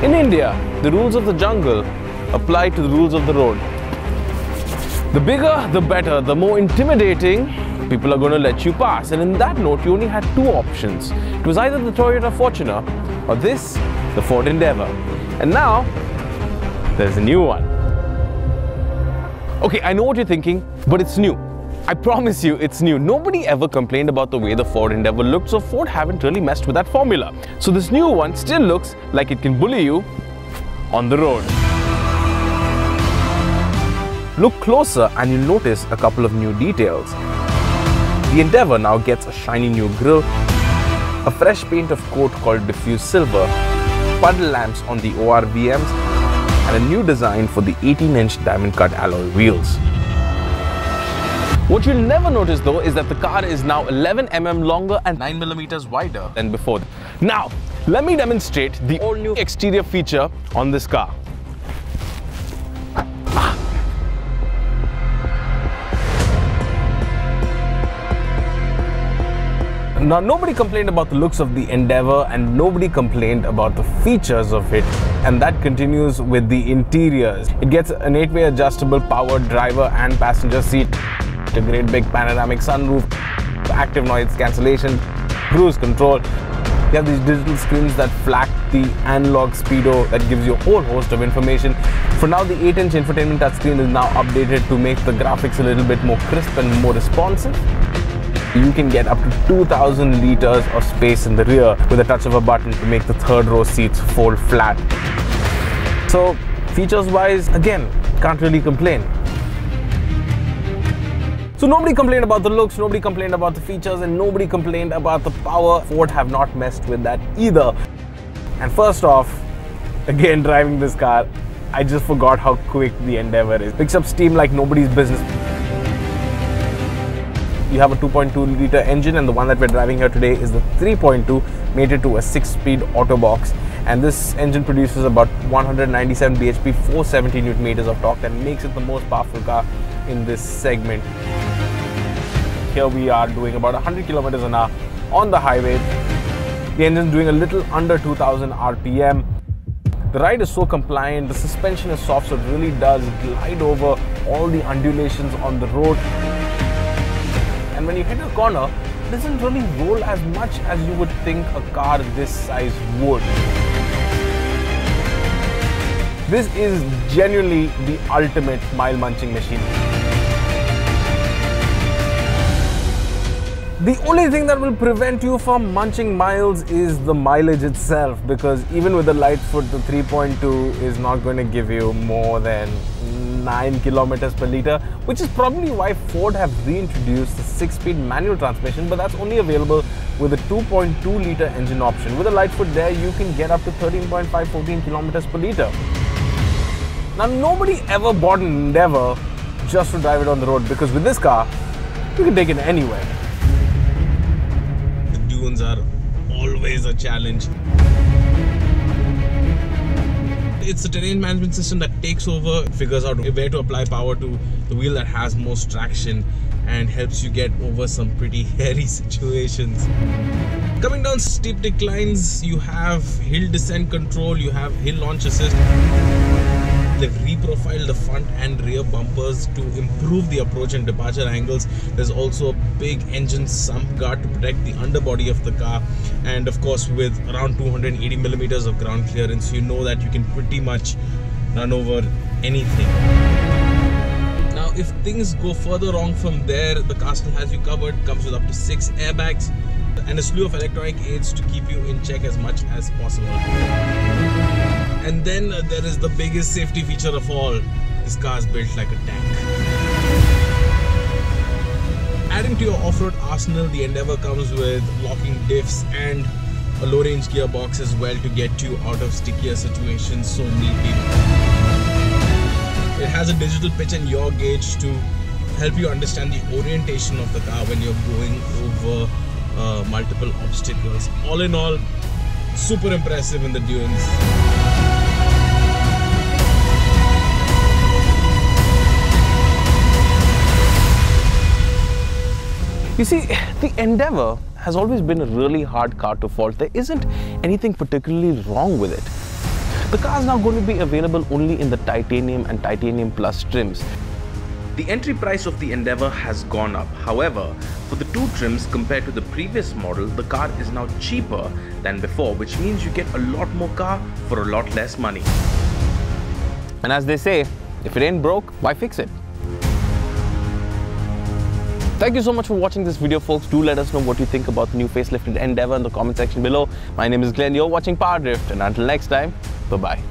In India, the rules of the jungle apply to the rules of the road. The bigger, the better, the more intimidating, people are going to let you pass. And in that note, you only had two options. It was either the Toyota Fortuner or this, the Ford Endeavour. And now, there's a new one. Okay, I know what you're thinking, but it's new. I promise you, it's new. Nobody ever complained about the way the Ford Endeavour looked, so Ford haven't really messed with that formula. So this new one still looks like it can bully you on the road. Look closer and you'll notice a couple of new details. The Endeavour now gets a shiny new grille, a fresh paint of coat called diffuse silver, puddle lamps on the ORVMs, and a new design for the 18-inch diamond cut alloy wheels. What you'll never notice though is that the car is now 11 mm longer and 9 mm wider than before. Now, let me demonstrate the all new exterior feature on this car. Now, nobody complained about the looks of the Endeavour and nobody complained about the features of it, and that continues with the interiors. It gets an 8-way adjustable power driver and passenger seat, a great big panoramic sunroof, active noise cancellation, cruise control. You have these digital screens that flag the analog speedo that gives you a whole host of information. For now, the 8-inch infotainment touchscreen is now updated to make the graphics a little bit more crisp and more responsive. You can get up to 2,000 liters of space in the rear with a touch of a button to make the third row seats fold flat. So features wise, again, can't really complain. So nobody complained about the looks, nobody complained about the features, and nobody complained about the power. Ford have not messed with that either. And first off, again, driving this car, I just forgot how quick the Endeavour is. Picks up steam like nobody's business. You have a 2.2 litre engine, and the one that we're driving here today is the 3.2, mated to a 6-speed auto box. And this engine produces about 197 bhp, 470 Newton meters of torque, that makes it the most powerful car in this segment. Here we are doing about 100 kilometers an hour on the highway. The engine's doing a little under 2000 RPM. The ride is so compliant, the suspension is soft, so it really does glide over all the undulations on the road. And when you hit a corner, it doesn't really roll as much as you would think a car this size would. This is genuinely the ultimate mile-munching machine. The only thing that will prevent you from munching miles is the mileage itself, because even with the light foot, the 3.2 is not going to give you more than 9 kilometers per litre, which is probably why Ford have reintroduced the 6-speed manual transmission, but that's only available with a 2.2 litre engine option. With a light foot there, you can get up to 13.5, 14 kilometers per litre. Now, nobody ever bought an Endeavour just to drive it on the road, because with this car, you can take it anywhere. The dunes are always a challenge. It's a terrain management system that takes over, figures out where to apply power to the wheel that has most traction, and helps you get over some pretty hairy situations. Coming down steep declines, you have hill descent control, you have hill launch assist. They've reprofiled the front and rear bumpers to improve the approach and departure angles. There's also a big engine sump guard to protect the underbody of the car, and of course with around 280 millimeters of ground clearance, you know that you can pretty much run over anything. Now if things go further wrong from there, the car still has you covered. Comes with up to 6 airbags and a slew of electronic aids to keep you in check as much as possible. And then there is the biggest safety feature of all. This car is built like a tank. Adding to your off-road arsenal, the Endeavour comes with locking diffs and a low-range gearbox as well to get you out of stickier situations so neatly. It has a digital pitch and yaw gauge to help you understand the orientation of the car when you're going over multiple obstacles. All in all, super impressive in the dunes. You see, the Endeavour has always been a really hard car to fault. There isn't anything particularly wrong with it. The car is now going to be available only in the Titanium and Titanium Plus trims. The entry price of the Endeavour has gone up. However, for the two trims compared to the previous model, the car is now cheaper than before, which means you get a lot more car for a lot less money. And as they say, if it ain't broke, why fix it? Thank you so much for watching this video, folks. Do let us know what you think about the new facelifted Endeavour in the comment section below. My name is Glen, you're watching PowerDrift, and until next time, bye-bye.